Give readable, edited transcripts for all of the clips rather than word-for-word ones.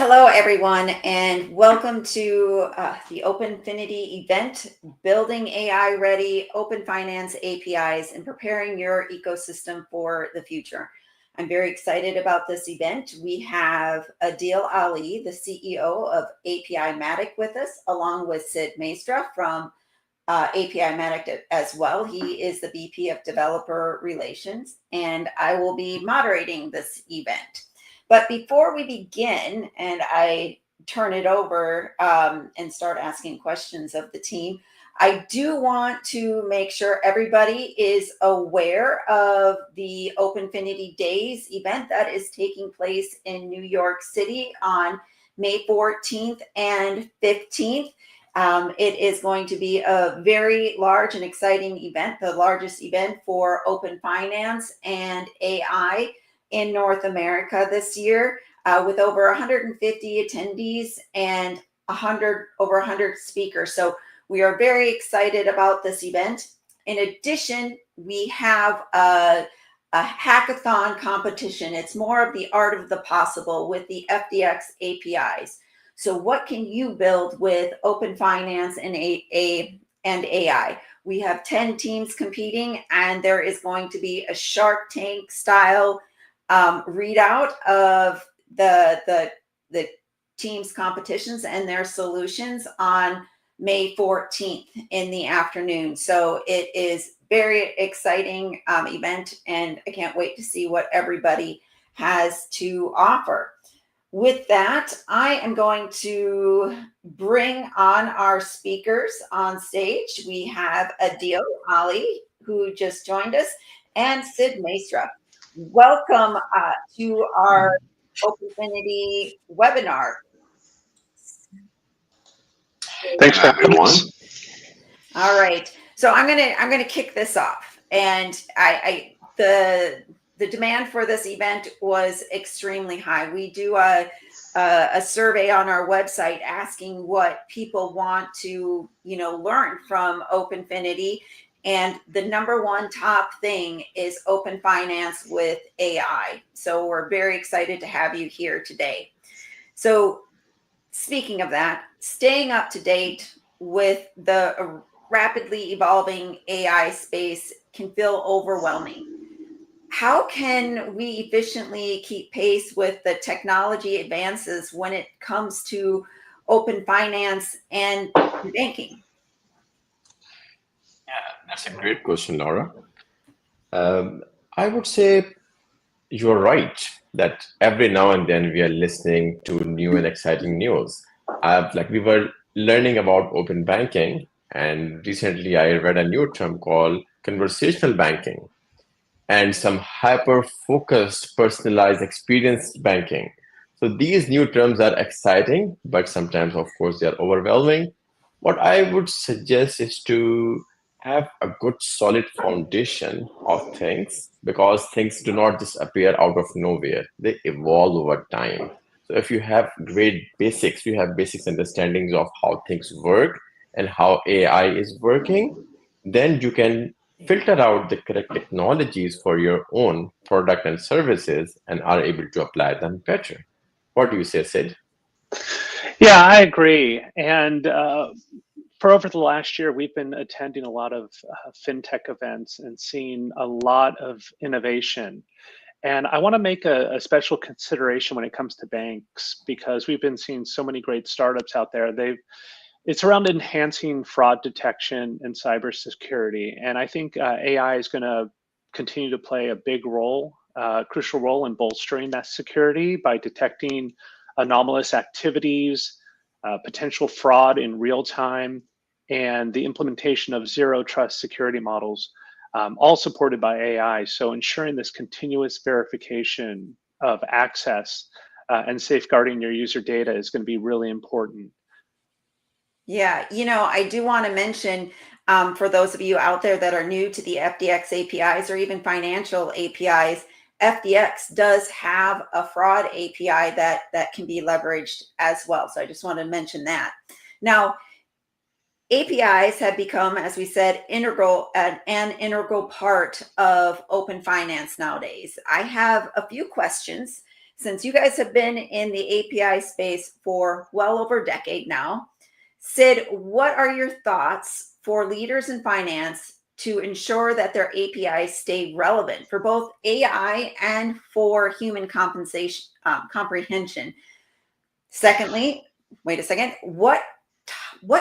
Hello, everyone, and welcome to the OpenFinity event, Building AI Ready Open Finance APIs and Preparing Your Ecosystem for the Future. I'm very excited about this event. We have Adil Ali, the CEO of API-Matic with us, along with Sid Maestra from API-Matic as well. He is the VP of Developer Relations, and I will be moderating this event. But before we begin, and I turn it over and start asking questions of the team, I do want to make sure everybody is aware of the OpenFinity Days event that is taking place in New York City on May 14th and 15th. It is going to be a very large and exciting event, the largest event for open finance and AI in North America this year, with over 150 attendees and over 100 speakers. So we are very excited about this event. In addition, we have a hackathon competition. It's more of the art of the possible with the FDX APIs. So what can you build with open finance and AI? We have 10 teams competing, and there is going to be a Shark Tank style readout of the team's competitions and their solutions on May 14th in the afternoon. So it is very exciting event, and I can't wait to see what everybody has to offer. With that, I am going to bring on our speakers on stage. We have Adil Ali, who just joined us, and Sid Maestra. Welcome to our OpenFinity webinar. Thanks for having us. All right, so I'm gonna kick this off, and the demand for this event was extremely high. We do a survey on our website asking what people want to learn from OpenFinity. And the number one top thing is open finance with AI. So we're very excited to have you here today. So speaking of that, staying up to date with the rapidly evolving AI space can feel overwhelming. How can we efficiently keep pace with the technology advances when it comes to open finance and banking? Yeah, that's a great question, Laura. I would say you're right that every now and then we are listening to new and exciting news. We were learning about open banking, and recently I read a new term called conversational banking and some hyper-focused, personalized, experienced banking. So these new terms are exciting, but sometimes, of course, they are overwhelming. What I would suggest is to have a good solid foundation of things, because things do not just appear out of nowhere. They evolve over time. So if you have great basics, you have basic understandings of how things work and how AI is working, then you can filter out the correct technologies for your own product and services and are able to apply them better. What do you say, Sid? Yeah, I agree. And for over the last year, we've been attending a lot of fintech events and seeing a lot of innovation. And I want to make a special consideration when it comes to banks, because we've been seeing so many great startups out there. It's around enhancing fraud detection and cybersecurity. And I think AI is going to continue to play a big role, crucial role in bolstering that security by detecting anomalous activities, potential fraud in real time, and the implementation of zero trust security models, all supported by AI. So ensuring this continuous verification of access and safeguarding your user data is going to be really important. Yeah, I do want to mention for those of you out there that are new to the FDX APIs or even financial APIs, FDX does have a fraud API that can be leveraged as well. So I just want to mention that. Now, APIs have become, as we said, an integral part of open finance nowadays. I have a few questions. since you guys have been in the API space for well over a decade now, Sid, what are your thoughts for leaders in finance to ensure that their APIs stay relevant for both AI and for human compensation comprehension? Secondly, wait a second, what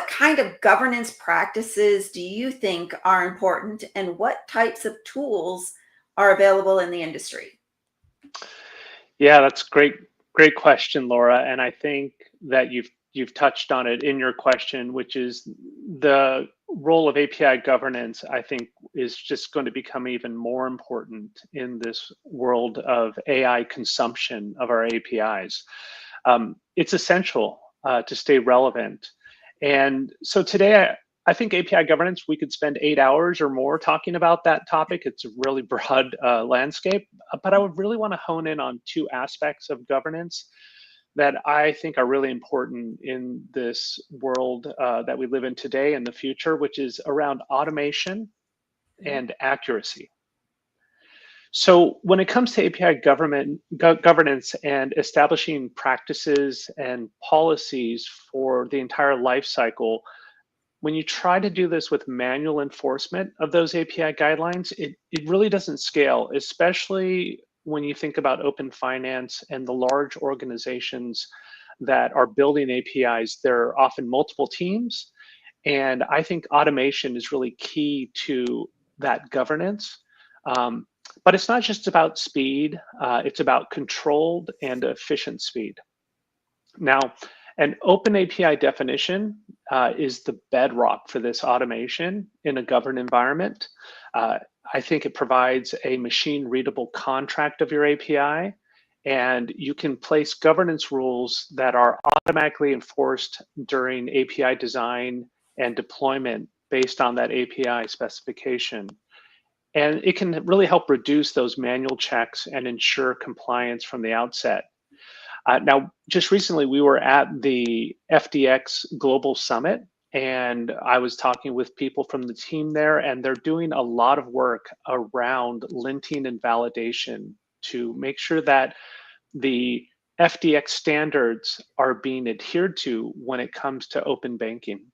kind of governance practices do you think are important, and what types of tools are available in the industry? Yeah, that's great question, Laura. And I think that you've touched on it in your question, which is the role of API governance, I think, is just going to become even more important in this world of AI consumption of our APIs. It's essential to stay relevant. And so today, I think API governance, we could spend 8 hours or more talking about that topic. It's a really broad landscape, but I would really want to hone in on two aspects of governance that I think are really important in this world that we live in today and the future, which is around automation and accuracy. So when it comes to API governance and establishing practices and policies for the entire life cycle, when you try to do this with manual enforcement of those API guidelines, it really doesn't scale, especially when you think about open finance and the large organizations that are building APIs. There are often multiple teams, and I think automation is really key to that governance. But it's not just about speed, it's about controlled and efficient speed. Now, an open API definition is the bedrock for this automation in a governed environment. I think it provides a machine readable contract of your API, and you can place governance rules that are automatically enforced during API design and deployment based on that API specification. And it can really help reduce those manual checks and ensure compliance from the outset. Now, just recently, we were at the FDX Global Summit, and I was talking with people from the team there, and they're doing a lot of work around linting and validation to make sure that the FDX standards are being adhered to when it comes to open banking,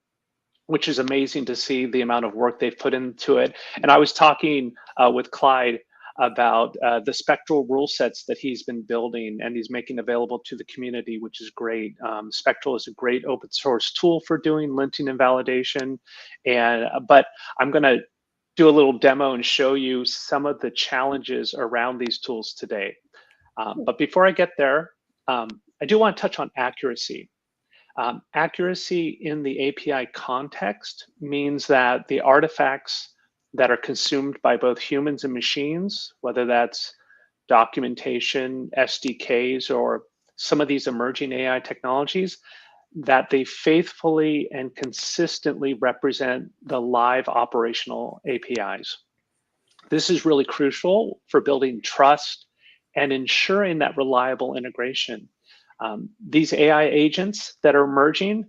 which is amazing to see the amount of work they've put into it. And I was talking with Clyde about the Spectral rule sets that he's been building and he's making available to the community, which is great. Spectral is a great open source tool for doing linting and validation. But I'm going to do a little demo and show you some of the challenges around these tools today. But before I get there, I do want to touch on accuracy. Accuracy in the API context means that the artifacts that are consumed by both humans and machines, whether that's documentation, SDKs, or some of these emerging AI technologies, that they faithfully and consistently represent the live operational APIs. This is really crucial for building trust and ensuring that reliable integration. These AI agents that are emerging,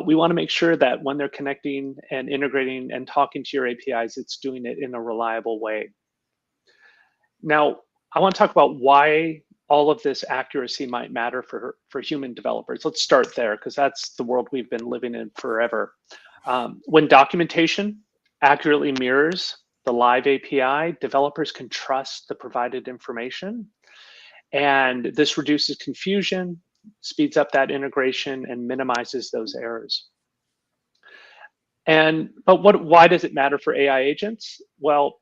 we want to make sure that when they're connecting and integrating and talking to your APIs, it's doing it in a reliable way. Now, I want to talk about why all of this accuracy might matter for human developers. Let's start there, because that's the world we've been living in forever. When documentation accurately mirrors the live API, developers can trust the provided information. And this reduces confusion, speeds up that integration, and minimizes those errors. But why does it matter for AI agents? Well,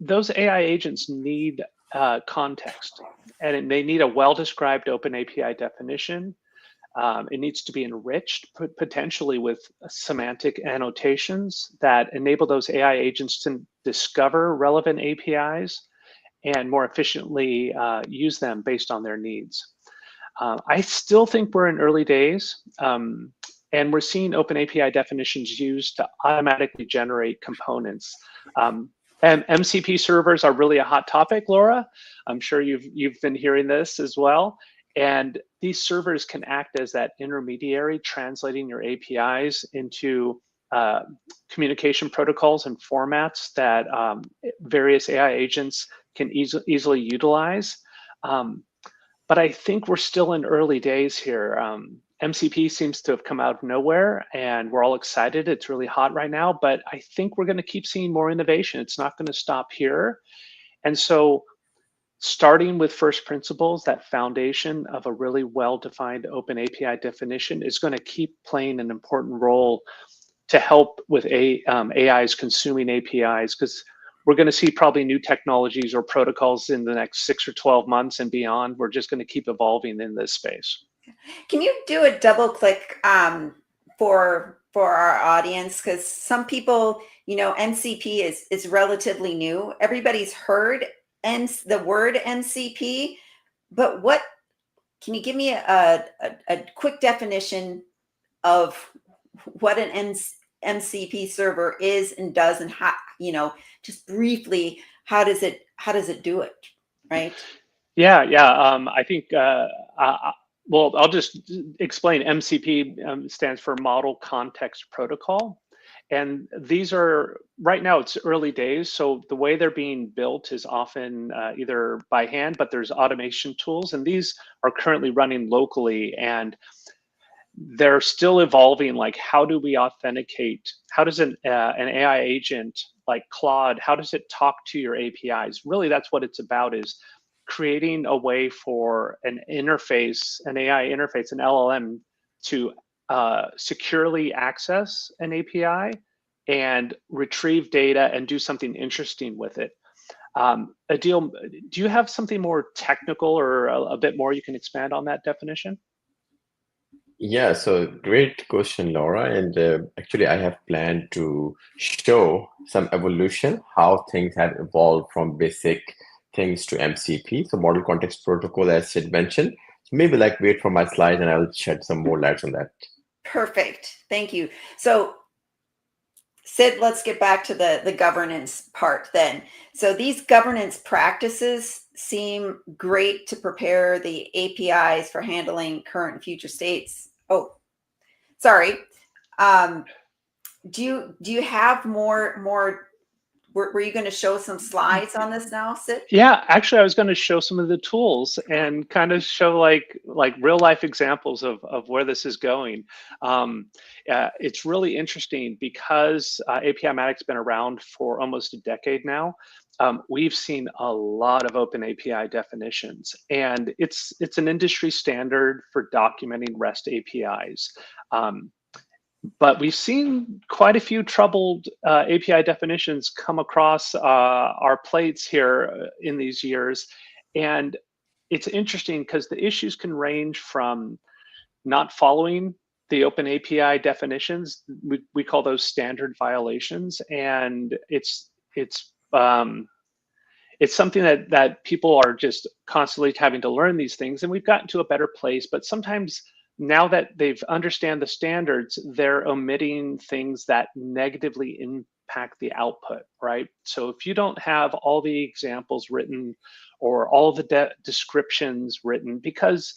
those AI agents need context, and they need a well-described OpenAPI definition. It needs to be enriched, potentially with semantic annotations that enable those AI agents to discover relevant APIs and more efficiently use them based on their needs. I still think we're in early days, and we're seeing OpenAPI definitions used to automatically generate components. And MCP servers are really a hot topic, Laura. I'm sure you've been hearing this as well. And these servers can act as that intermediary, translating your APIs into communication protocols and formats that various AI agents can easily utilize. But I think we're still in early days here. MCP seems to have come out of nowhere, and we're all excited. It's really hot right now, but I think we're going to keep seeing more innovation. It's not going to stop here. And so starting with first principles, that foundation of a really well-defined open API definition is going to keep playing an important role to help with AIs consuming APIs, because we're going to see probably new technologies or protocols in the next 6 or 12 months and beyond. We're just going to keep evolving in this space. Can you do a double click for our audience? Because some people, MCP is relatively new. Everybody's heard the word MCP, but can you give me a quick definition of what an MCP server is and does, and how, just briefly, how does it do it, right? Yeah. I think, well, I'll just explain. MCP stands for Model Context Protocol. And these are, right now it's early days. So the way they're being built is often either by hand, but there's automation tools. And these are currently running locally. And they're still evolving. Like, how do we authenticate? How does an AI agent like Claude, how does it talk to your APIs? Really, that's what it's about, is creating a way for an interface, an AI interface, an LLM, to securely access an API and retrieve data and do something interesting with it. Adil, do you have something more technical or a bit more you can expand on that definition? Yeah, so great question, Laura. And actually, I have planned to show some evolution, how things have evolved from basic things to MCP, so Model Context Protocol, as Sid mentioned. So maybe wait for my slides and I'll shed some more lights on that. Perfect. Thank you. So Sid, let's get back to the governance part then. So these governance practices seem great to prepare the APIs for handling current and future states. Oh, sorry. Do you have more? Were you going to show some slides on this now, Sid? Yeah, actually, I was going to show some of the tools and kind of show like real life examples of where this is going. It's really interesting because API-Matic's been around for almost a decade now. We've seen a lot of open API definitions, and it's an industry standard for documenting REST APIs. But we've seen quite a few troubled API definitions come across our plates here in these years. And it's interesting because the issues can range from not following the open API definitions. We call those standard violations. And it's something that people are just constantly having to learn these things. And we've gotten to a better place, but sometimes now that they've understand the standards, they're omitting things that negatively impact the output, right? So if you don't have all the examples written or all the descriptions written, because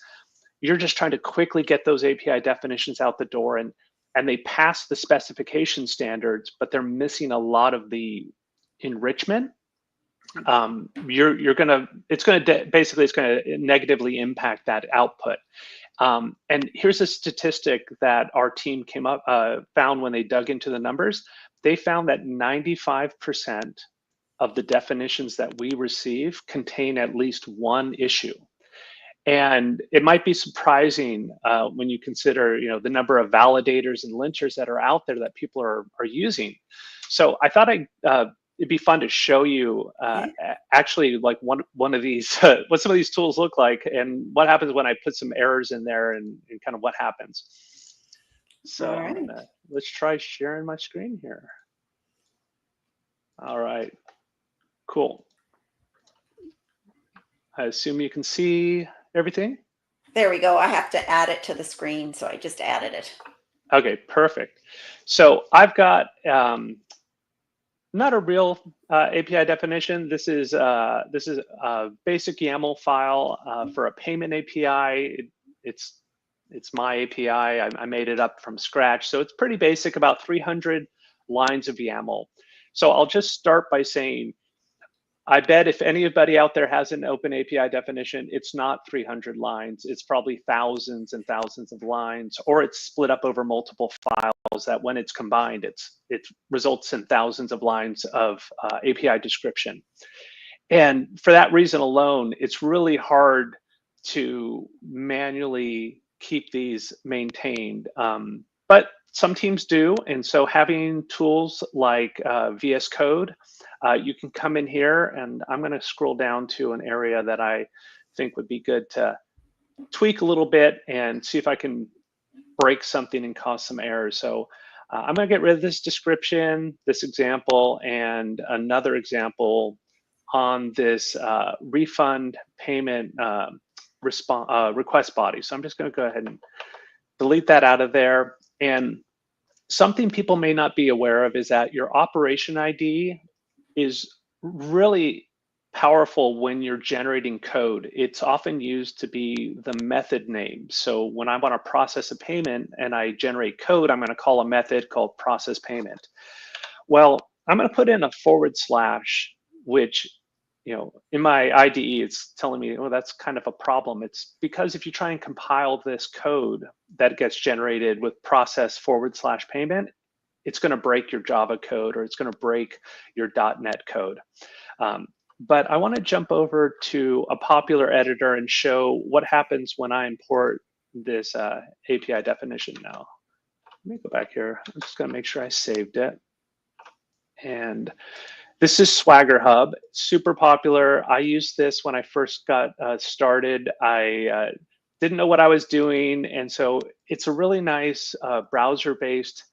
you're just trying to quickly get those API definitions out the door, and they pass the specification standards, but they're missing a lot of the enrichment, it's going to negatively impact that output. And here's a statistic that our team found when they dug into the numbers. They found that 95% of the definitions that we receive contain at least one issue. And it might be surprising when you consider, the number of validators and linchers that are out there that people are using. So I thought it'd be fun to show you actually like one of these, what some of these tools look like and what happens when I put some errors in there and kind of what happens. So right. Let's try sharing my screen here. All right, cool. I assume you can see everything. There we go. I have to add it to the screen, so I just added it. Okay, perfect. So I've got not a real API definition. This is a basic YAML file for a payment API. It's my API. I made it up from scratch. So it's pretty basic, about 300 lines of YAML. So I'll just start by saying I bet if anybody out there has an OpenAPI definition, it's not 300 lines. It's probably thousands and thousands of lines, or it's split up over multiple files that when it's combined, it results in thousands of lines of API description. And for that reason alone, it's really hard to manually keep these maintained. But some teams do, and so having tools like VS Code, you can come in here, and I'm going to scroll down to an area that I think would be good to tweak a little bit and see if I can break something and cause some errors. So I'm going to get rid of this description, this example, and another example on this refund payment request body. So I'm just going to go ahead and delete that out of there. And something people may not be aware of is that your operation ID is really powerful when you're generating code. It's often used to be the method name. So when I want to process a payment and I generate code, I'm going to call a method called process payment. Well, I'm going to put in a /, which, in my IDE, it's telling me, oh, that's kind of a problem. It's because if you try and compile this code that gets generated with process / payment, it's going to break your Java code, or it's going to break your .NET code. But I want to jump over to a popular editor and show what happens when I import this API definition now. Let me go back here. I'm just going to make sure I saved it. And this is Swagger Hub, super popular. I used this when I first got started. I didn't know what I was doing, and so it's a really nice browser-based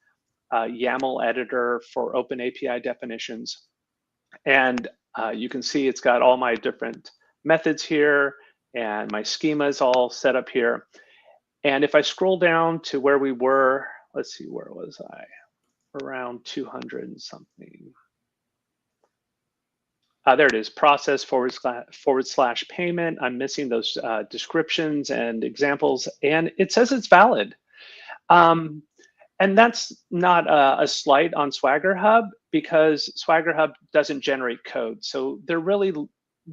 YAML editor for OpenAPI definitions. And you can see it's got all my different methods here, and my schema is all set up here. And if I scroll down to where we were, let's see, where was I? Around 200 and something. There it is, process / payment. I'm missing those descriptions and examples, and it says it's valid. And that's not a slight on Swagger Hub, because Swagger Hub doesn't generate code. So they're really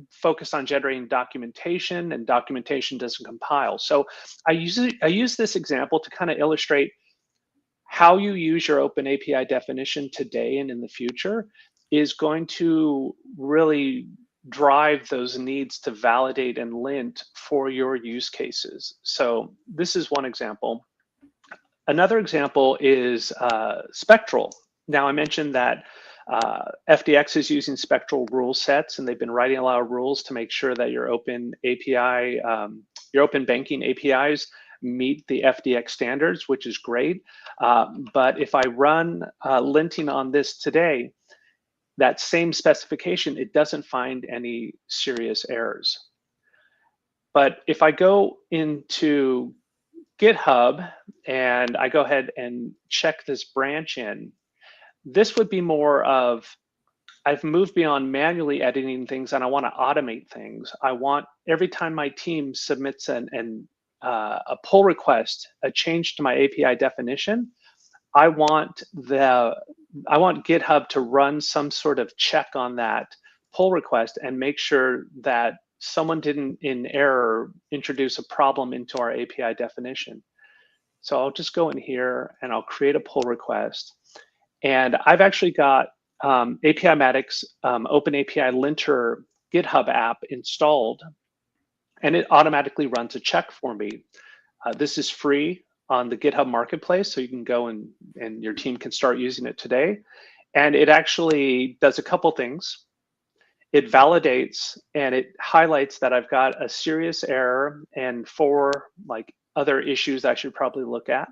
focused on generating documentation, and documentation doesn't compile. So I use this example to kind of illustrate how you use your OpenAPI definition today and in the future is going to really drive those needs to validate and lint for your use cases. So this is one example. Another example is Spectral. Now I mentioned that FDX is using Spectral rule sets, and they've been writing a lot of rules to make sure that your open API, your open banking APIs meet the FDX standards, which is great. But if I run linting on this today, that same specification, it doesn't find any serious errors. But if I go into GitHub and I go ahead and check this branch in, this would be more of, I've moved beyond manually editing things and I want to automate things. I want every time my team submits a pull request, a change to my API definition, I want GitHub to run some sort of check on that pull request and make sure that someone didn't in error introduce a problem into our API definition. So I'll just go in here and I'll create a pull request. And I've actually got API-Matic's OpenAPI linter GitHub app installed, and it automatically runs a check for me. This is free on the GitHub Marketplace, so you can go and your team can start using it today. And it actually does a couple things. It validates and it highlights that I've got a serious error and 4 other issues I should probably look at.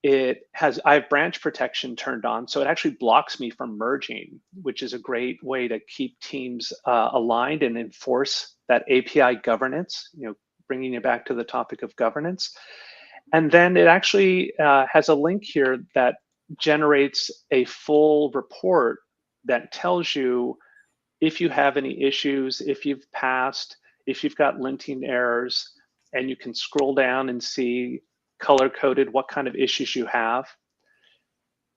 I have branch protection turned on, so it actually blocks me from merging, which is a great way to keep teams aligned and enforce that API governance, bringing it back to the topic of governance. And then it actually has a link here that generates a full report that tells you if you have any issues, if you've passed, if you've got linting errors, and you can scroll down and see color-coded what kind of issues you have.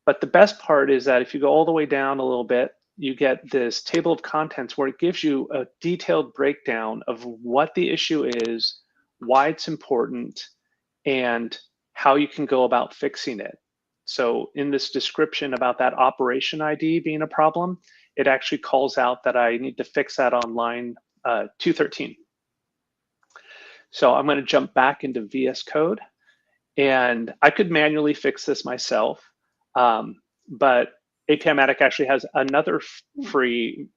But the best part is that if you go all the way down a little bit, you get this table of contents where it gives you a detailed breakdown of what the issue is, why it's important, and how you can go about fixing it. So in this description about that operation ID being a problem, it actually calls out that I need to fix that on line 213. So I'm going to jump back into VS Code, and I could manually fix this myself, but APImatic actually has another free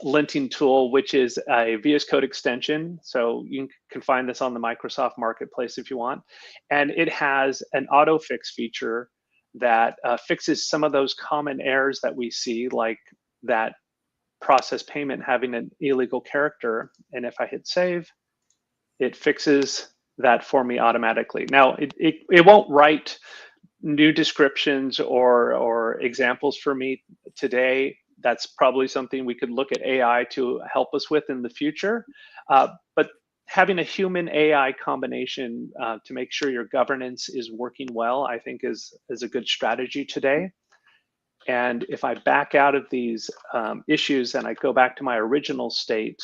linting tool, which is a VS Code extension. So you can find this on the Microsoft Marketplace if you want. And it has an auto fix feature that fixes some of those common errors that we see, like that process payment having an illegal character. And if I hit save, it fixes that for me automatically. Now, it won't write new descriptions or examples for me today. That's probably something we could look at AI to help us with in the future. But having a human AI combination to make sure your governance is working well, I think is a good strategy today. And if I back out of these issues and I go back to my original state,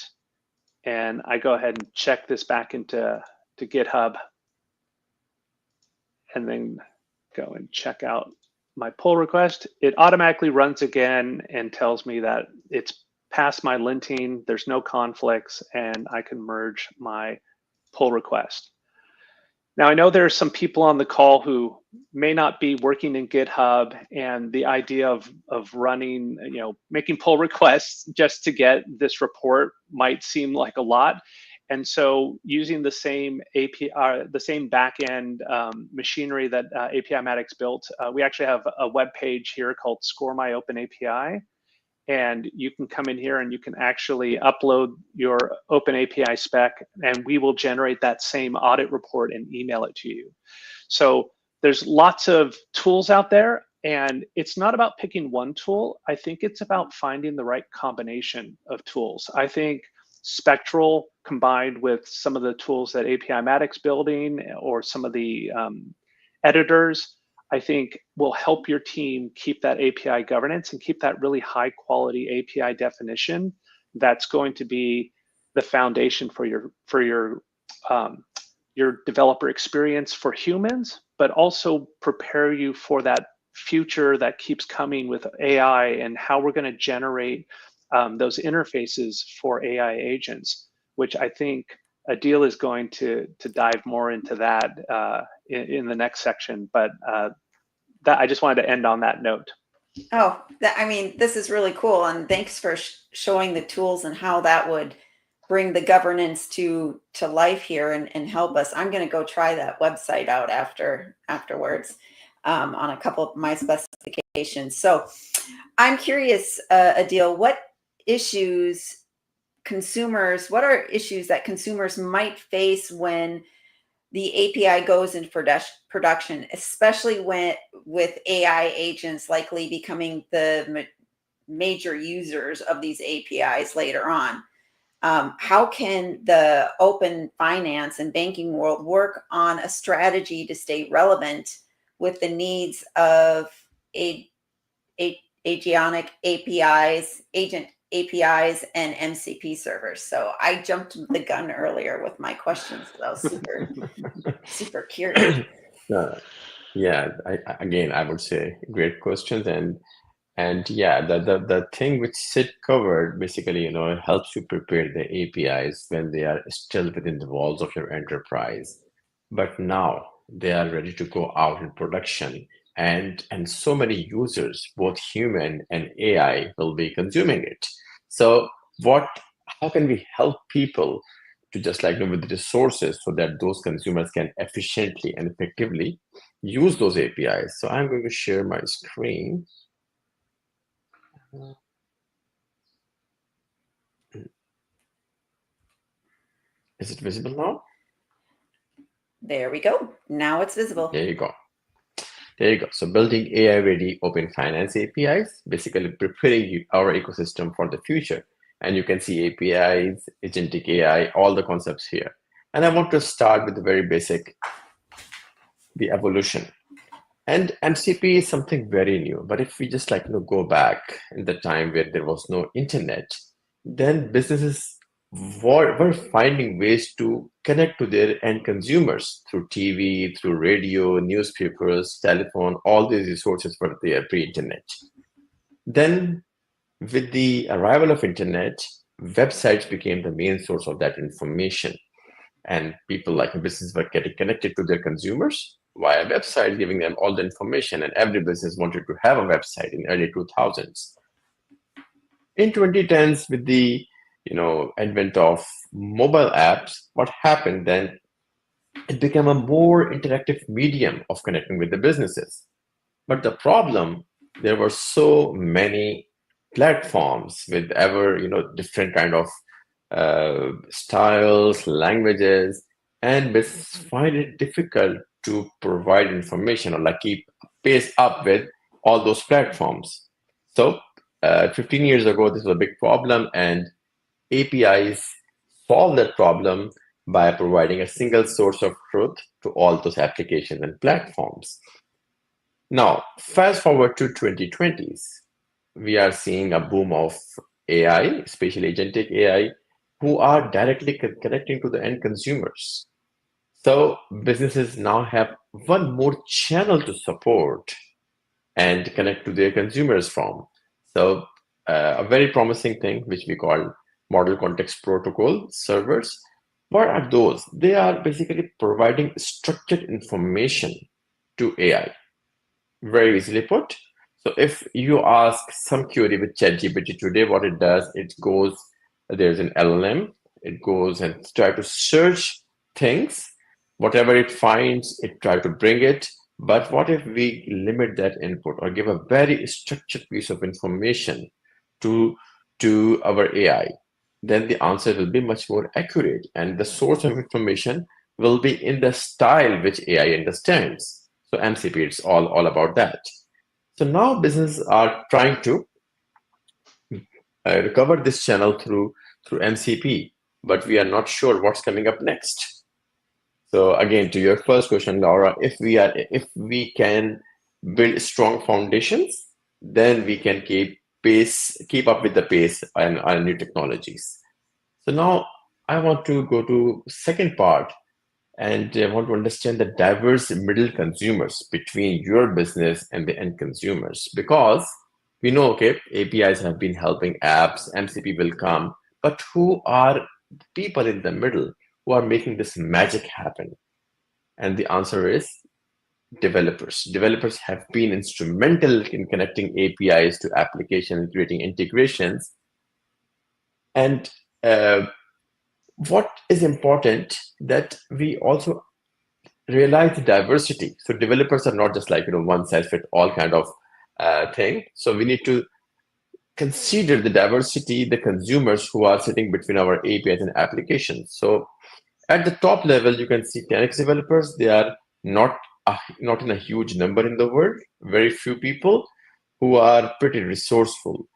and I go ahead and check this back into GitHub, and then go and check out my pull request, it automatically runs again and tells me that it's past my linting, there's no conflicts, and I can merge my pull request. Now, I know there are some people on the call who may not be working in GitHub, and the idea of running, making pull requests just to get this report might seem like a lot. And so using the same API, the same backend machinery that APImatic's built, we actually have a web page here called Score My OpenAPI. And you can come in here and you can actually upload your OpenAPI spec, and we will generate that same audit report and email it to you. So there's lots of tools out there, and it's not about picking one tool. I think it's about finding the right combination of tools. I think Spectral combined with some of the tools that APImatic's building or some of the editors, I think will help your team keep that API governance and keep that really high quality API definition. That's going to be the foundation for your developer experience for humans, but also prepare you for that future that keeps coming with AI and how we're going to generate those interfaces for AI agents, which I think Adil is going to dive more into that in the next section. But that I just wanted to end on that note. Oh, this is really cool. And thanks for showing the tools and how that would bring the governance to life here and help us. I'm going to go try that website out afterwards on a couple of my specifications. So I'm curious, Adil, what are issues that consumers might face when the API goes into production, especially with AI agents likely becoming the major users of these APIs later on? How can the open finance and banking world work on a strategy to stay relevant with the needs of agent APIs and MCP servers? So I jumped the gun earlier with my questions. I was super curious. Yeah, I would say great questions, and yeah, the thing which Sid covered basically, helps you prepare the APIs when they are still within the walls of your enterprise, but now they are ready to go out in production, and so many users, both human and AI, will be consuming it. So how can we help people to just with the resources so that those consumers can efficiently and effectively use those APIs? So I'm going to share my screen. Is it visible now? There we go. Now it's visible. There you go. So building AI-ready open finance APIs, basically preparing our ecosystem for the future. And you can see APIs, agentic AI, all the concepts here. And I want to start with the very basic, the evolution. And MCP is something very new. But if we just go back in the time where there was no internet, then businesses were finding ways to connect to their end consumers through TV, through radio, newspapers, telephone. All these resources were there pre-internet. Then, with the arrival of internet, websites became the main source of that information, and people like businesses were getting connected to their consumers via website, giving them all the information, and every business wanted to have a website in early 2000s. In 2010s, with the advent of mobile apps, what happened then, it became a more interactive medium of connecting with the businesses. But the problem, there were so many platforms with ever different kind of styles, languages, and businesses find it difficult to provide information or keep pace up with all those platforms. So 15 years ago, this was a big problem, and APIs solve that problem by providing a single source of truth to all those applications and platforms. Now, fast forward to 2020s, we are seeing a boom of AI, especially agentic AI, who are directly connecting to the end consumers. So businesses now have one more channel to support and connect to their consumers from. So a very promising thing, which we call Model Context Protocol servers. What are those? They are basically providing structured information to AI. Very easily put. So if you ask some query with ChatGPT today, what it does, there's an LLM, it goes and try to search things, whatever it finds, it try to bring it. But what if we limit that input or give a very structured piece of information to our AI? Then the answer will be much more accurate, and the source of information will be in the style which AI understands. So MCP, it's all about that. So now businesses are trying to recover this channel through MCP, but we are not sure what's coming up next. So again, to your first question, Laura, if we can build strong foundations, then we can keep up with the pace and our new technologies. So now I want to go to second part, and I want to understand the diverse middle consumers between your business and the end consumers, because we know, okay, APIs have been helping apps, MCP will come, but who are the people in the middle who are making this magic happen? And the answer is developers. Developers have been instrumental in connecting APIs to applications, creating integrations. And what is important that we also realize the diversity. So developers are not just one size fit all kind of thing. So we need to consider the diversity, the consumers who are sitting between our APIs and applications. So at the top level, you can see 10x developers. They are not in a huge number in the world, very few people who are pretty resourceful.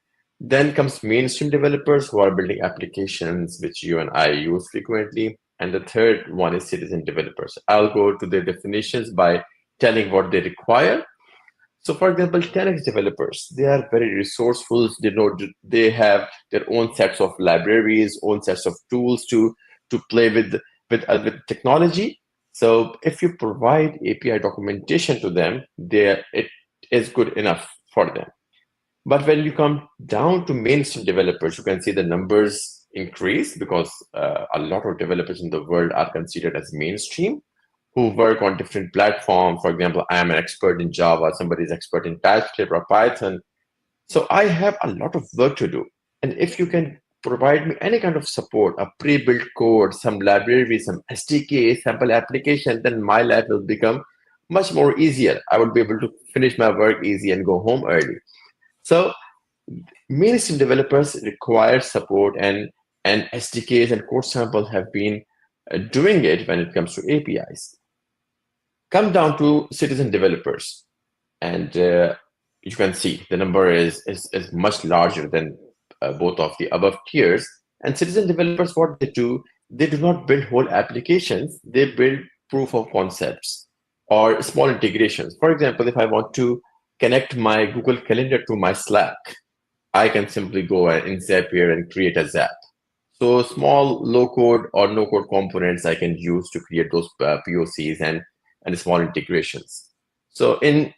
Then comes mainstream developers who are building applications which you and I use frequently. And the third one is citizen developers. I'll go to their definitions by telling what they require. So for example, 10x developers, they are very resourceful. They have their own sets of libraries, own sets of tools to play with technology. So if you provide API documentation to them, it is good enough for them. But when you come down to mainstream developers, you can see the numbers increase because a lot of developers in the world are considered as mainstream, who work on different platforms. For example, I am an expert in Java, somebody is expert in TypeScript or Python. So I have a lot of work to do. And if you can provide me any kind of support, a pre-built code, some library, some SDK, sample application, then my life will become much more easier. I will be able to finish my work easy and go home early. So mainstream developers require support, and SDKs and code samples have been doing it when it comes to APIs. Come down to citizen developers, and you can see the number is much larger than both of the above tiers. And citizen developers, what they do not build whole applications, they build proof of concepts or small integrations. For example, if I want to connect my Google Calendar to my Slack, I can simply go in Zapier and create a Zap. So small low-code or no-code components I can use to create those POCs and small integrations. So in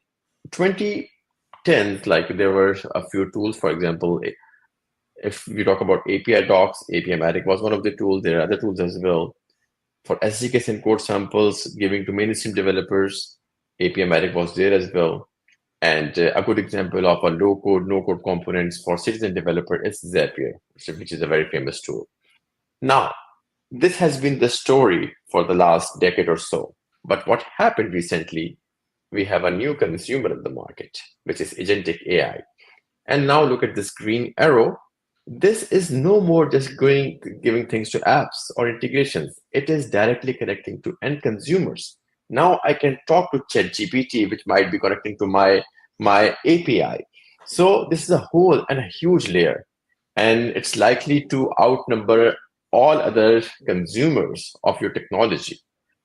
2010s, like there were a few tools. For example, if we talk about API docs, API-matic was one of the tools. There are other tools as well. For SDKs and code samples, giving to mainstream developers, API-matic was there as well. And a good example of a low-code, no-code components for citizen developer is Zapier, which is a very famous tool. Now, this has been the story for the last decade or so. But what happened recently, we have a new consumer in the market, which is agentic AI. And now look at this green arrow. This is no more just giving things to apps or integrations. It is directly connecting to end consumers. Now I can talk to ChatGPT, which might be connecting to my API. So this is a whole and a huge layer, and it's likely to outnumber all other consumers of your technology.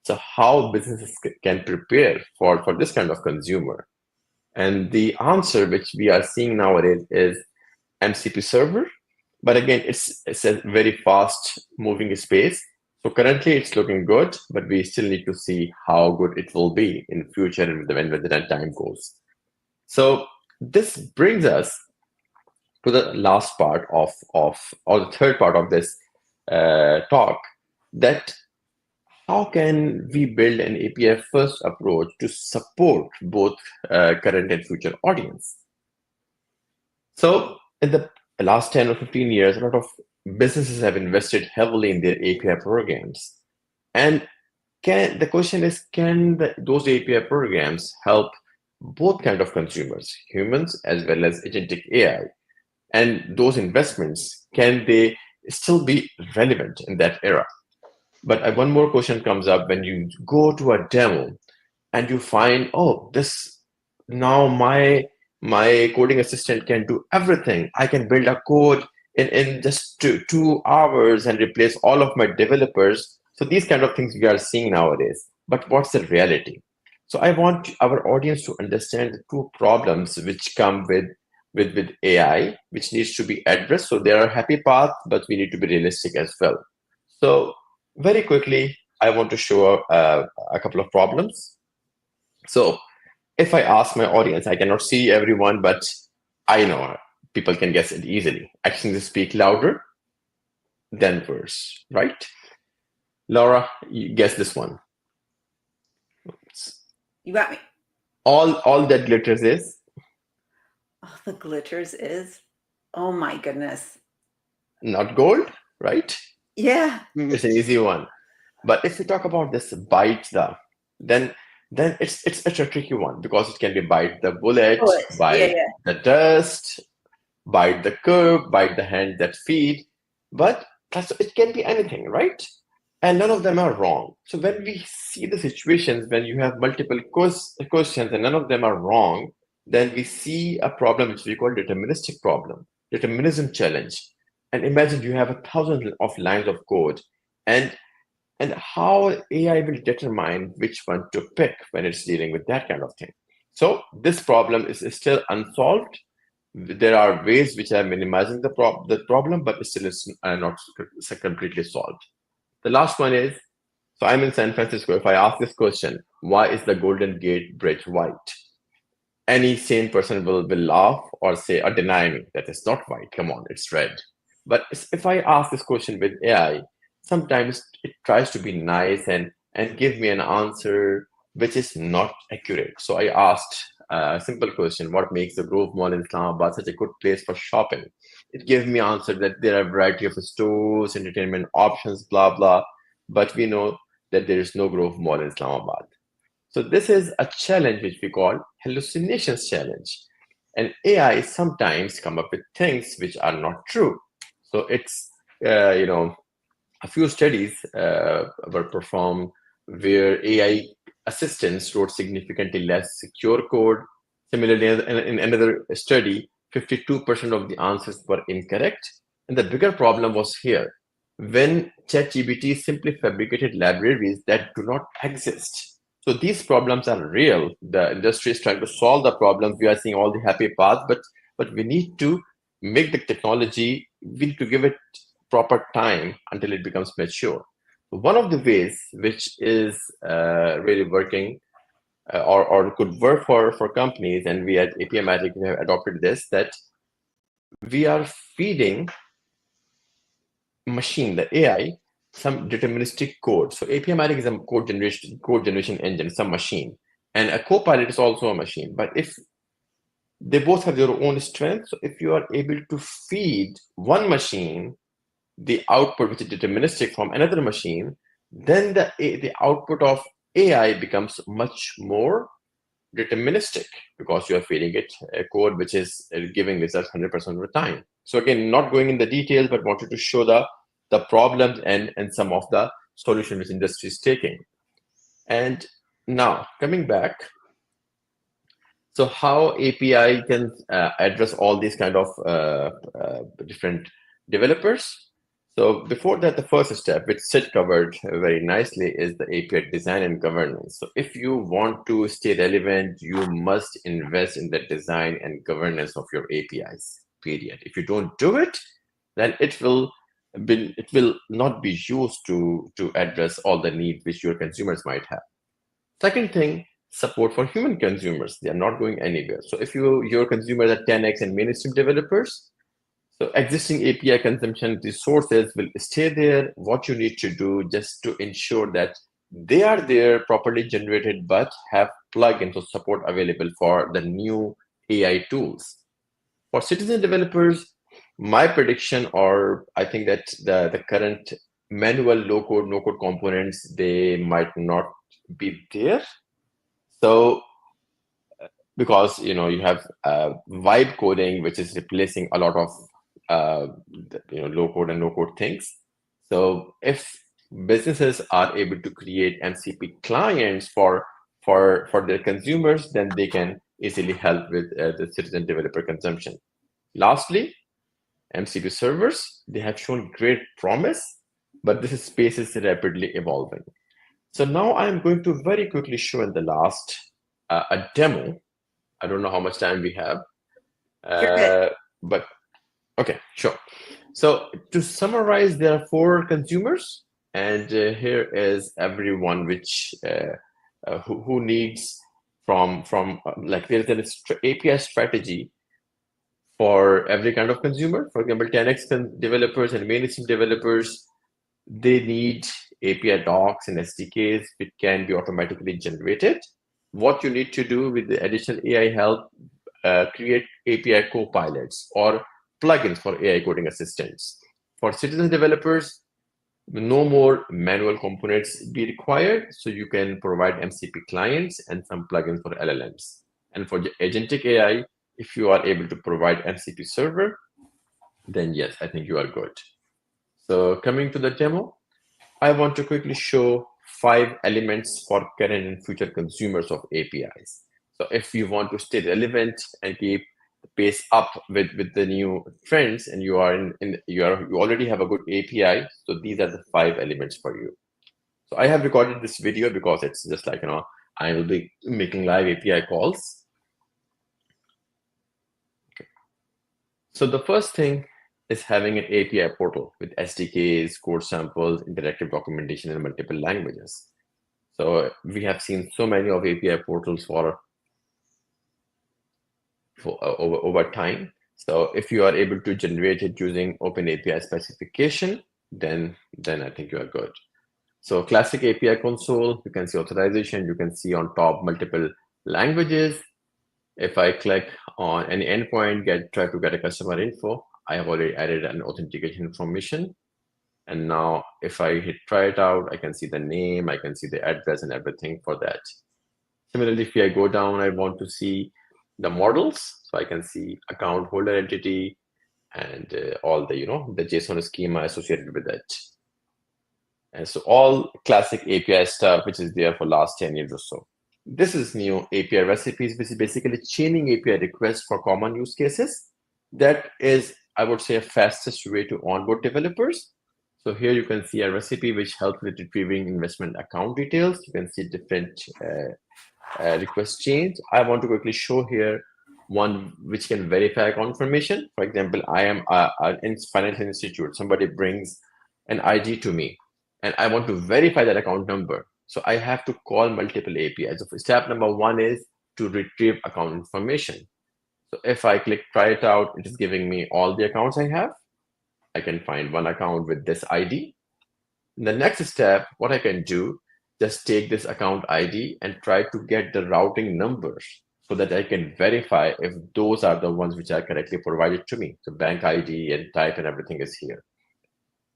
So how businesses can prepare for this kind of consumer? And the answer which we are seeing nowadays is MCP server. But again, it's a very fast moving space. So currently it's looking good, but we still need to see how good it will be in future and when the time goes. So this brings us to the last part or the third part of this talk, that how can we build an API first approach to support both current and future audience? So in the last 10 or 15 years, a lot of businesses have invested heavily in their API programs. And the question is, can those API programs help both kind of consumers, humans as well as agentic AI? And those investments, can they still be relevant in that era? But one more question comes up when you go to a demo and you find, oh, this now my coding assistant can do everything. I can build a code in just 2 hours and replace all of my developers. So these kind of things we are seeing nowadays. But what's the reality? So I want our audience to understand the two problems which come with AI, which needs to be addressed. So there are happy paths, but we need to be realistic as well. So very quickly, I want to show a couple of problems. So if I ask my audience, I cannot see everyone, but I know people can guess it easily. Actions speak louder than words, right? Laura, you guess this one. You got me. All that glitters is? All the glitters is? Oh my goodness. Not gold, right? Yeah. It's an easy one. But if we talk about this bite then it's a tricky one, because it can be bite the bullet, bite the dust, bite the curb, bite the hand that feed. But it can be anything, right? And none of them are wrong. So when we see the situations when you have multiple questions and none of them are wrong, then we see a problem which we call deterministic problem, determinism challenge. And imagine you have 1,000 of lines of code, and how AI will determine which one to pick when it's dealing with that kind of thing. So this problem is still unsolved. There are ways which are minimizing the problem, but it still is not completely solved. The last one is, so I'm in San Francisco. If I ask this question, why is the Golden Gate Bridge white? Any sane person will laugh or say or deny me that it's not white. Come on, it's red. But if I ask this question with AI, sometimes it tries to be nice and give me an answer which is not accurate. So I asked a simple question: what makes the Grove Mall in Islamabad such a good place for shopping? It gave me answer that there are a variety of stores, entertainment options, blah, blah. But we know that there is no Grove Mall in Islamabad. So this is a challenge which we call hallucinations challenge. And AI sometimes come up with things which are not true. So it's, a few studies were performed where AI assistants wrote significantly less secure code. Similarly, in another study, 52% of the answers were incorrect. And the bigger problem was here, when ChatGPT simply fabricated libraries that do not exist. So these problems are real. The industry is trying to solve the problems. We are seeing all the happy paths, but we need to make the technology, we need to give it proper time until it becomes mature. One of the ways which is really working or could work for companies, and we at API-Matic we have adopted this, that we are feeding machine, the AI, some deterministic code. So API-Matic is a code generation engine, some machine. And a Copilot is also a machine. But if they both have their own strengths, so if you are able to feed one machine the output which is deterministic from another machine, then the output of AI becomes much more deterministic, because you are feeding it a code which is giving results 100% of the time. So again, not going in the details, but wanted to show the problems and some of the solutions which industry is taking. And now coming back, so how API can address all these kind of different developers. So before that, the first step, which Sid covered very nicely, is the API design and governance. So if you want to stay relevant, you must invest in the design and governance of your APIs, period. If you don't do it, then it will not be used to address all the needs which your consumers might have. Second thing, support for human consumers. They are not going anywhere. So if your consumers are 10x and mainstream developers, so existing API consumption resources will stay there. What you need to do just to ensure that they are there, properly generated, but have plugins or support available for the new AI tools. For citizen developers, my prediction, or I think that the current manual low-code, no-code components, they might not be there. So because you have vibe coding, which is replacing a lot of low code and no code things. So if businesses are able to create MCP clients for their consumers, then they can easily help with the citizen developer consumption. Lastly, MCP servers, they have shown great promise, but this space is rapidly evolving. So now I'm going to very quickly show in the last a demo. I don't know how much time we have, but okay, sure. So to summarize, there are 4 consumers, and here is everyone which who needs from like there's an API strategy for every kind of consumer. For example, 10x developers and mainstream developers, they need API docs and SDKs which can be automatically generated. What you need to do with the additional AI help, create API copilots or plugins for AI coding assistants. For citizen developers, no more manual components be required, so you can provide MCP clients and some plugins for LLMs. And for the agentic AI, if you are able to provide MCP server, then yes, I think you are good. So coming to the demo, I want to quickly show 5 elements for current and future consumers of APIs. So if you want to stay relevant and keep the pace up with the new trends, and you already have a good API, so these are the 5 elements for you. So I have recorded this video because it's just like I will be making live API calls. Okay. So the first thing is having an API portal with SDKs, code samples, interactive documentation in multiple languages. So we have seen so many of API portals for over time. So if you are able to generate it using OpenAPI specification, then I think you are good. So classic API console, you can see authorization, you can see on top multiple languages. If I click on any endpoint, try to get a customer info, I have already added an authentication information. And now if I hit try it out, I can see the name, I can see the address and everything for that. Similarly, if I go down, I want to see the models. So I can see account holder entity and all the, the JSON schema associated with it. And so all classic API stuff, which is there for last 10 years or so. This is new API recipes, which is basically chaining API requests for common use cases. That is, I would say, a fastest way to onboard developers. So here you can see a recipe which helps with retrieving investment account details. You can see different request chains. I want to quickly show here one which can verify account information. For example, I am in financial institute. Somebody brings an ID to me, and I want to verify that account number. So I have to call multiple APIs. So step number one is to retrieve account information. So if I click try it out, it is giving me all the accounts I have. I can find one account with this ID. In the next step, what I can do, just take this account ID and try to get the routing numbers so that I can verify if those are the ones which are correctly provided to me. So bank ID and type and everything is here.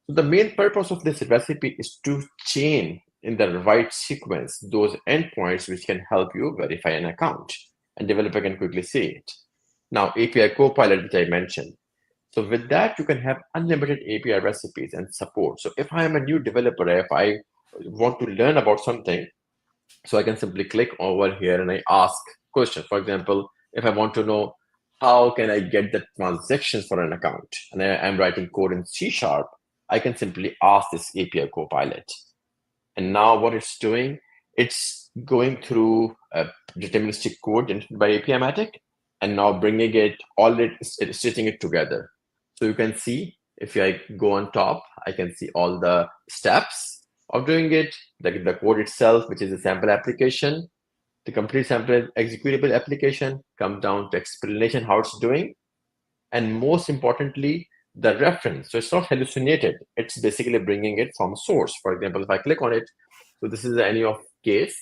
So the main purpose of this recipe is to chain in the right sequence those endpoints which can help you verify an account, and developer can quickly see it. Now, API Copilot, which I mentioned. So with that, you can have unlimited API recipes and support. So if I am a new developer, if I want to learn about something, so I can simply click over here and I ask questions. For example, if I want to know how can I get the transactions for an account, and I'm writing code in C#, I can simply ask this API Copilot. And now what it's doing, it's going through a deterministic code generated by API-matic, and now bringing it, stitching it together. So you can see, if I go on top, I can see all the steps of doing it, the code itself, which is a sample application, the complete sample executable application, come down to explanation how it's doing, and most importantly, the reference. So it's not hallucinated. It's basically bringing it from source. For example, if I click on it, so this is the any of case,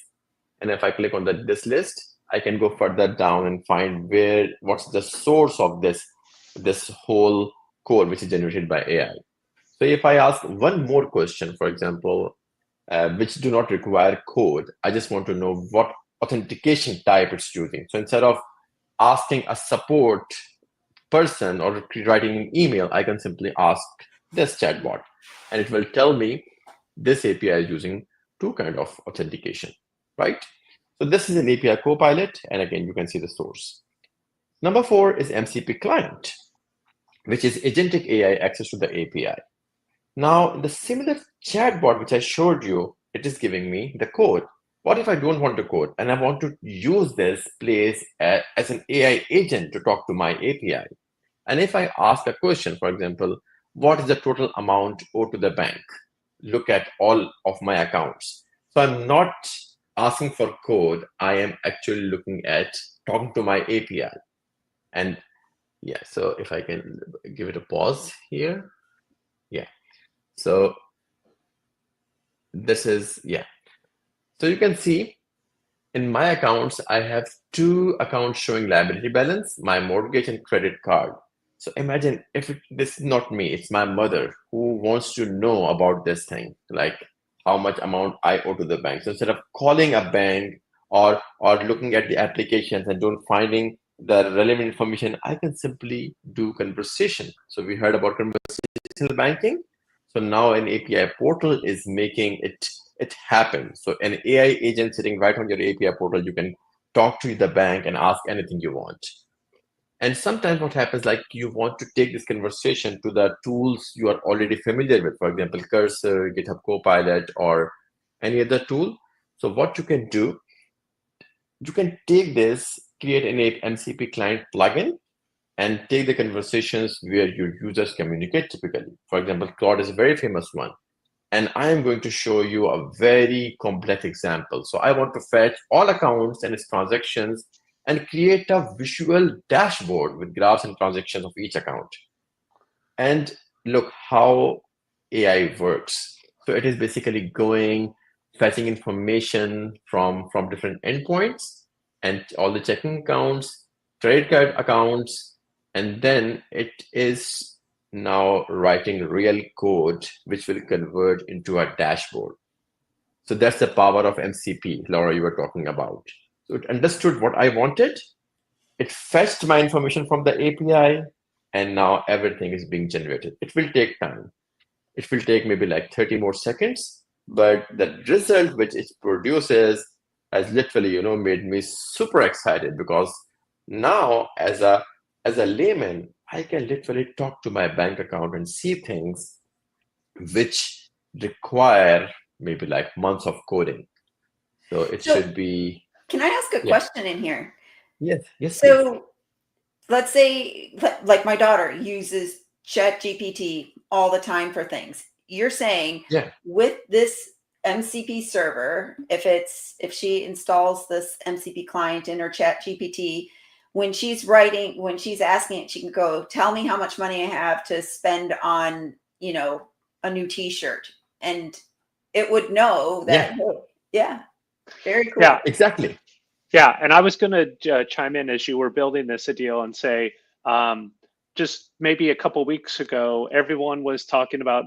and if I click on this list, I can go further down and find what's the source of this whole code which is generated by AI. So if I ask one more question, for example, which do not require code, I just want to know what authentication type it's using. So instead of asking a support person or writing an email, I can simply ask this chatbot, and it will tell me this API is using two kinds of authentication, right? So this is an API Copilot, and again, you can see the source. Number 4 is MCP client, which is agentic AI access to the API. Now, the similar chatbot which I showed you, it is giving me the code. What if I don't want the code and I want to use this place as an AI agent to talk to my API? And if I ask a question, for example, what is the total amount owed to the bank? Look at all of my accounts. So I'm not asking for code. I am actually looking at talking to my API. And yeah, so if I can give it a pause here. Yeah. So this is, yeah. So you can see in my accounts, I have 2 accounts showing liability balance, my mortgage and credit card. So imagine if this is not me, it's my mother who wants to know about this thing, like how much amount I owe to the bank. So instead of calling a bank or looking at the applications and don't finding the relevant information, I can simply do conversation. So we heard about conversational banking. So now an API portal is making it happen. So an AI agent sitting right on your API portal, you can talk to the bank and ask anything you want. And sometimes what happens, like you want to take this conversation to the tools you are already familiar with, for example, Cursor, GitHub Copilot, or any other tool. So what you can do, you can take this, create an MCP client plugin, and take the conversations where your users communicate typically. For example, Claude is a very famous one. And I am going to show you a very complex example. So I want to fetch all accounts and its transactions and create a visual dashboard with graphs and transactions of each account. And look how AI works. So it is basically going, fetching information from different endpoints and all the checking accounts, credit card accounts, and then it is now writing real code which will convert into a dashboard. So that's the power of MCP, Laura, you were talking about. So it understood what I wanted. It fetched my information from the API, and now everything is being generated. It will take time. It will take maybe like 30 more seconds, but the result which it produces has literally, made me super excited, because now as a layman, I can literally talk to my bank account and see things which require maybe like months of coding. So it So should be. can I ask a Yeah. question in here? Yes, please. So let's say, like my daughter uses ChatGPT all the time for things. You're saying Yeah. with this MCP server, if she installs this MCP client in her ChatGPT, when she's asking it, she can go, tell me how much money I have to spend on, a new T-shirt, and it would know that. Yeah. Yeah, very cool. Yeah, Exactly. yeah. And I was going to chime in as you were building this Adil and say, just maybe a couple weeks ago, everyone was talking about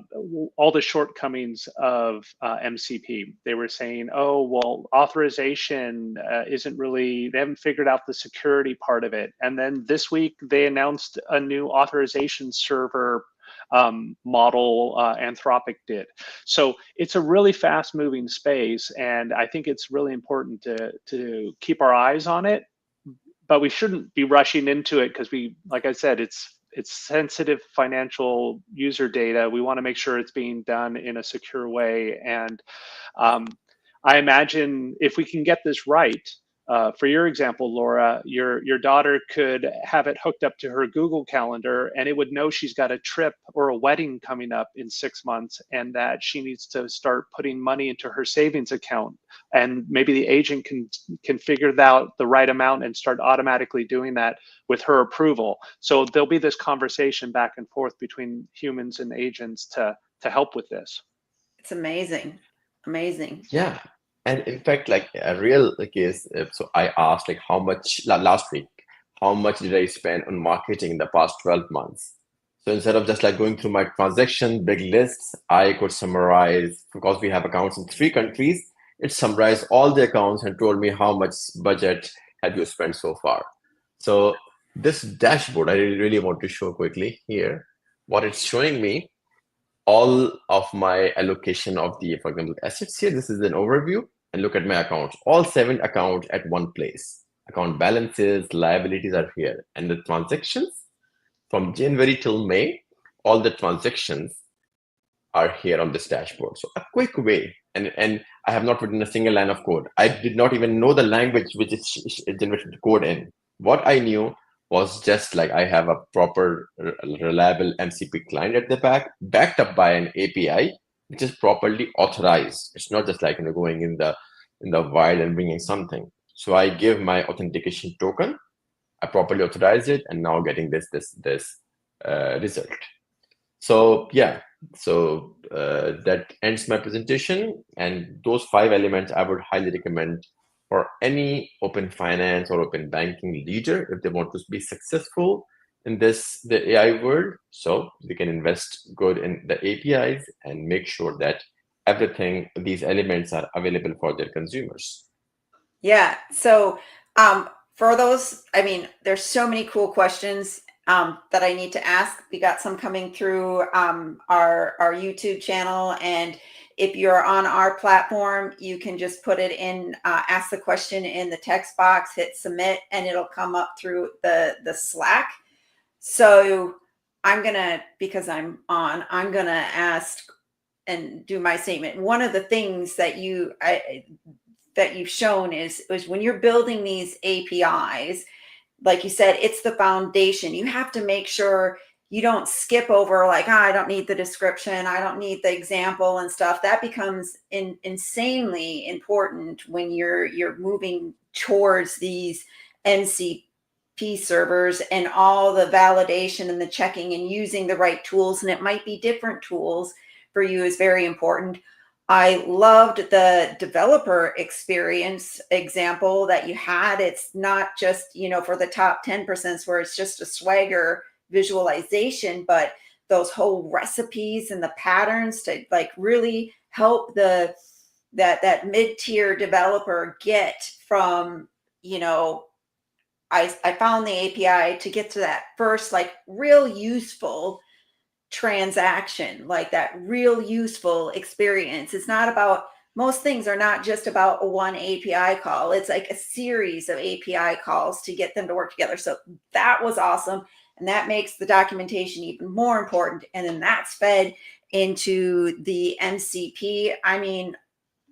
all the shortcomings of MCP. They were saying, oh, well, authorization isn't really, they haven't figured out the security part of it. And then this week, they announced a new authorization server model, Anthropic did. So it's a really fast moving space. And I think it's really important to keep our eyes on it, but we shouldn't be rushing into it because like I said, it's sensitive financial user data. We want to make sure it's being done in a secure way. And I imagine if we can get this right, for your example, Laura, your daughter could have it hooked up to her Google Calendar, and it would know she's got a trip or a wedding coming up in 6 months, and that she needs to start putting money into her savings account. And maybe the agent can figure out the right amount and start automatically doing that with her approval. So there'll be this conversation back and forth between humans and agents to help with this. It's amazing. Yeah. And in fact, like a real case, so I asked like how much last week, how much did I spend on marketing in the past 12 months? So instead of just like going through my transaction, big lists, I could summarize, because we have accounts in 3 countries, it summarized all the accounts and told me how much budget have you spent so far. So this dashboard, I really want to show quickly here. What it's showing me, all of my allocation of the, for example, assets here. This is an overview, and look at my accounts. All 7 accounts at one place. Account balances, liabilities are here, and the transactions from January till May, all the transactions are here on this dashboard. So a quick way, and I have not written a single line of code. I did not even know the language which is generated code in. What I knew was just like I have a proper reliable MCP client at the back, backed up by an API which is properly authorized. It's not just like going in the wild and bringing something. So I give my authentication token, I properly authorize it, and now getting this result. So yeah, so that ends my presentation, and those 5 elements I would highly recommend for any open finance or open banking leader if they want to be successful in the AI world. So they can invest good in the APIs and make sure that everything, these elements are available for their consumers. Yeah. So for those, I mean, there's so many cool questions that I need to ask. We got some coming through our YouTube channel, and if you're on our platform, you can just put it in, ask the question in the text box, hit submit, and it'll come up through the Slack. So because I'm gonna ask and do my statement. One of the things that you've shown is when you're building these APIs, like you said, it's the foundation. You have to make sure you don't skip over like, I don't need the description, I don't need the example and stuff. That becomes insanely important when you're moving towards these MCP servers, and all the validation and the checking and using the right tools. And it might be different tools for you is very important. I loved the developer experience example that you had. It's not just, for the top 10% where it's just a Swagger visualization, but those whole recipes and the patterns to like really help that mid-tier developer get from, I found the API to get to that first like real useful transaction, like that real useful experience. It's not about, most things are not just about one API call. It's like a series of API calls to get them to work together. So that was awesome. And that makes the documentation even more important. And then that's fed into the MCP. I mean,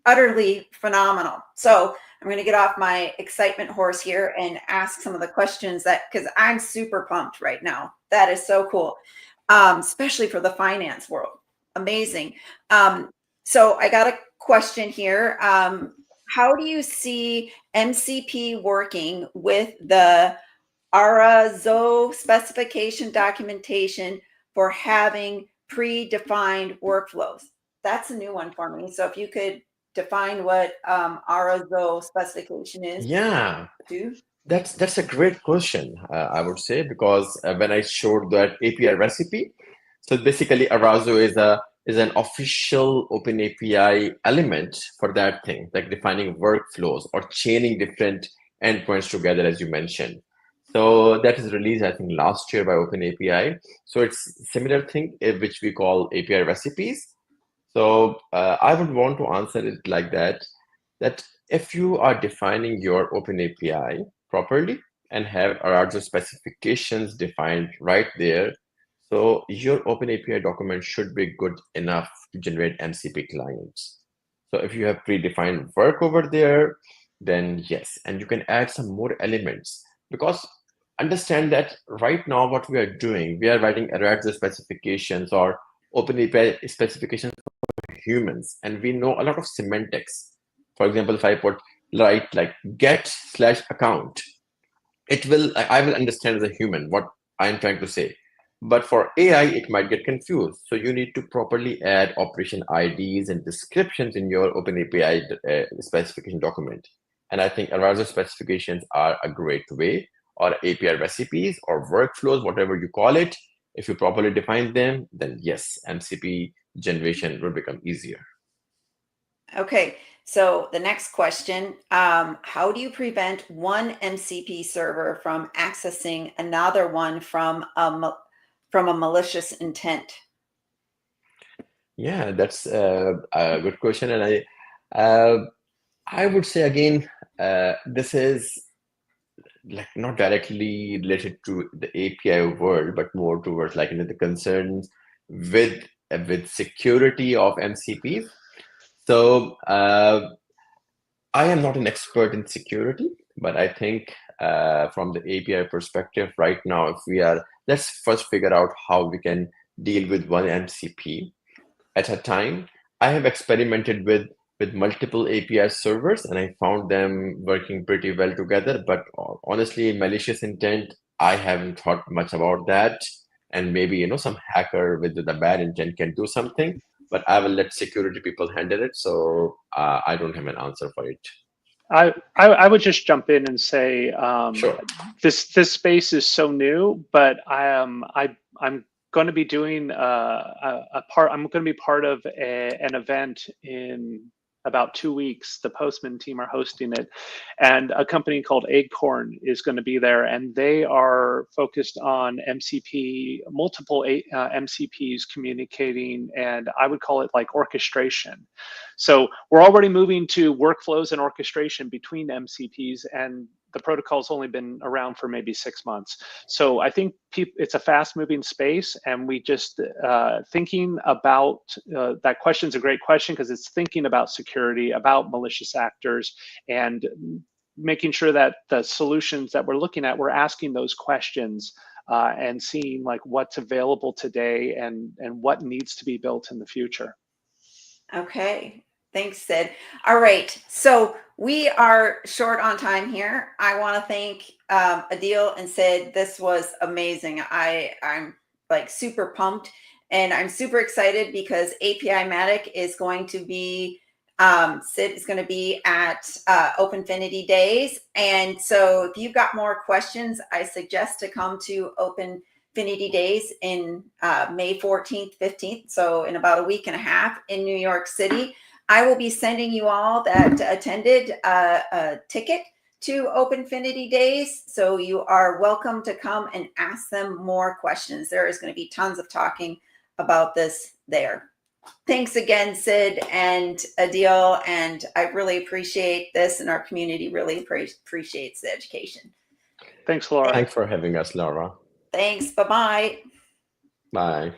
utterly phenomenal. So I'm going to get off my excitement horse here and ask some of the questions because I'm super pumped right now. That is so cool, especially for the finance world. Amazing. So I got a question here. How do you see MCP working with the ARAZO specification documentation for having predefined workflows? That's a new one for me. So if you could define what ARAZO specification is. Yeah, Too. that's a great question, I would say, because when I showed that API recipe, so basically Arazo is an official OpenAPI element for that thing, like defining workflows or chaining different endpoints together, as you mentioned. So that is released, I think, last year by OpenAPI. So it's similar thing which we call API recipes. So I would want to answer it like that if you are defining your OpenAPI properly and have Arazo specifications defined right there, so your OpenAPI document should be good enough to generate MCP clients. So if you have predefined work over there, then yes, and you can add some more elements, because understand that right now what we are doing, we are writing Arazo specifications or OpenAPI specifications for humans, and we know a lot of semantics. For example, if I put right like get/account, I will understand as a human what I'm trying to say. But for AI, it might get confused. So you need to properly add operation IDs and descriptions in your OpenAPI specification document. And I think Arazo specifications are a great way, or API recipes or workflows, whatever you call it. If you properly define them, then yes, MCP generation will become easier. Okay, so the next question, how do you prevent one MCP server from accessing another one from a malicious intent? Yeah, that's a good question, and I would say again, this is like not directly related to the API world, but more towards like the concerns with security of MCPs. So I am not an expert in security, but I think from the API perspective, right now, let's first figure out how we can deal with one MCP at a time. I have experimented with multiple API servers, and I found them working pretty well together. But honestly, malicious intent, I haven't thought much about that. And maybe some hacker with the bad intent can do something, but I will let security people handle it. So I don't have an answer for it. I would just jump in and say Sure. this space is so new, but I'm going to be doing I'm going to be part of an event in about 2 weeks. The Postman team are hosting it, and a company called Acorn is going to be there, and they are focused on MCP, multiple MCPs communicating, and I would call it like orchestration. So we're already moving to workflows and orchestration between MCPs, and the protocol's only been around for maybe 6 months. So I think it's a fast moving space, and we just thinking about that question is a great question, because it's thinking about security, about malicious actors, and making sure that the solutions that we're looking at, we're asking those questions and seeing like what's available today and what needs to be built in the future. Okay, thanks, Sid. All right, so we are short on time here. I want to thank Adil and Sid. This was amazing. I'm like super pumped, and I'm super excited because API Matic is going to be Sid is going to be at OpenFinity Days, and so if you've got more questions, I suggest to come to OpenFinity Days in May 14th, 15th, so in about a week and a half in New York City. I will be sending you all that attended a ticket to OpenFinity Days, so you are welcome to come and ask them more questions. There is going to be tons of talking about this there. Thanks again, Sid and Adil, and I really appreciate this, and our community really appreciates the education. Thanks, Laura. Thanks for having us, Laura. Thanks. Bye-bye. Bye.